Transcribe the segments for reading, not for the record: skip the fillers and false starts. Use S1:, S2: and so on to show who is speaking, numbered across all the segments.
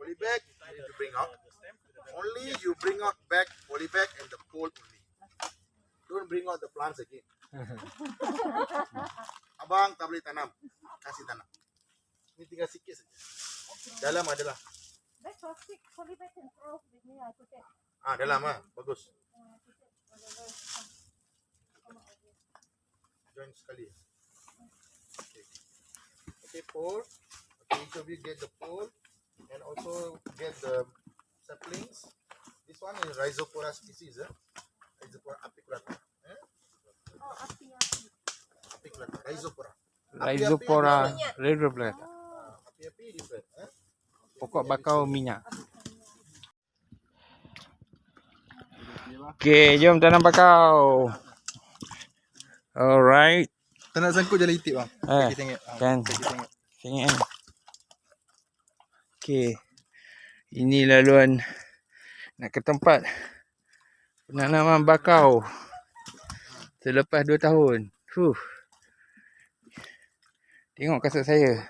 S1: Poly bag you need to bring out. Only you bring out bag, poly bag and the pole only. Don't bring out the plants again. Abang tak boleh tanam. Kasih tanam. Ini tinggal sikit saja. Dalam adalah. Dalam bagus. Join sekali. Okay, pole. Okay, each of you get the pole and also get the saplings. This one is Rhizopora species. Rhizopora apiculata. Apiculata. Rhizopora.
S2: Rhizopora retroblack.
S1: Api-api different.
S2: Pokok bakau minyak. Okay, jom tanam bakau. Alright.
S1: Tak nak sangkut jalan itik bang. Kita tengok.
S2: Kan. Tengok kan. Okay. Ini laluan nak ke tempat penanaman bakau selepas 2 tahun. Tengok kasut saya.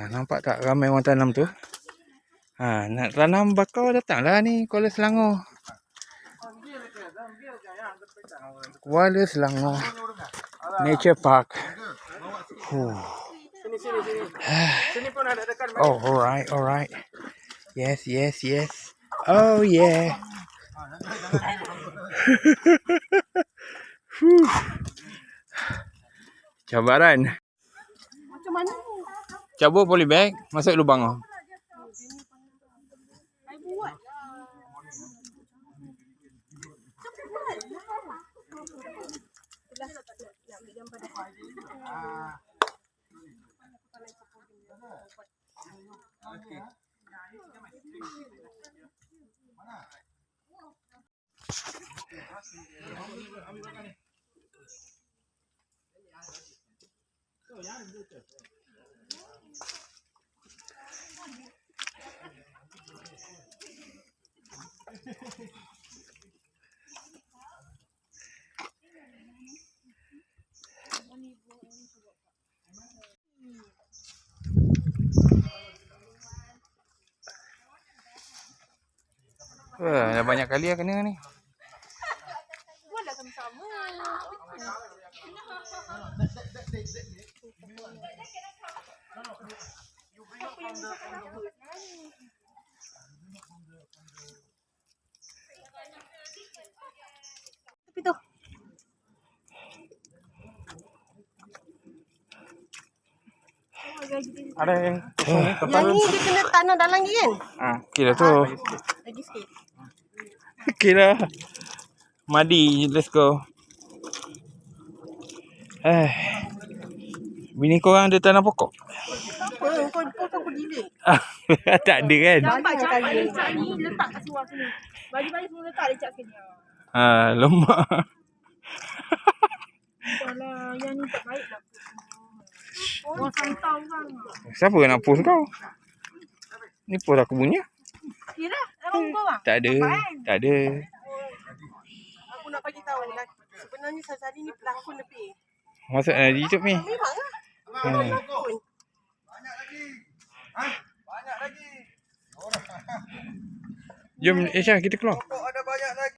S2: Nampak tak ramai orang tanam tu? Nak tanam bakau datanglah ni Kuala Selangor. Kuala Selangor Nature Park.
S1: Sini pun ada dekat.
S2: Oh, alright. Yes. Oh yeah. Cabaran.
S3: Macam mana?
S2: Cabut polybag, masuk lubang oh. Dah banyak kali lah kena ni.
S3: Buatlah sama-sama. Tapi tu.
S2: Ada yang
S3: Yang ni dia kena tanah dalam lagi kan?
S2: kira tu.
S3: Lagi sikit.
S2: Kira madi, let's go. Bini korang ada tanam pokok?
S3: Apa? Kau aku delete.
S2: Tak ada kan?
S3: Nampak cakap ni letak kat luar sini. Bagi-bagi semua letak dia cakap sini.
S2: Lemak.
S3: Alah, yang ni tak baik lah. Orang santau kan.
S2: Siapa nak post kau? Ni post aku punya.
S3: Kira abang kau bang?
S2: Tak ada.
S3: Aku nak bagi tahu lah. Sebenarnya Sazali ni pelakon lebih.
S2: Masuk di YouTube ni.
S3: Memang lah. Pelakon.
S1: Banyak lagi. Banyak lagi.
S2: Jom Aisyah kita keluar.
S1: Pokok ada banyak lagi.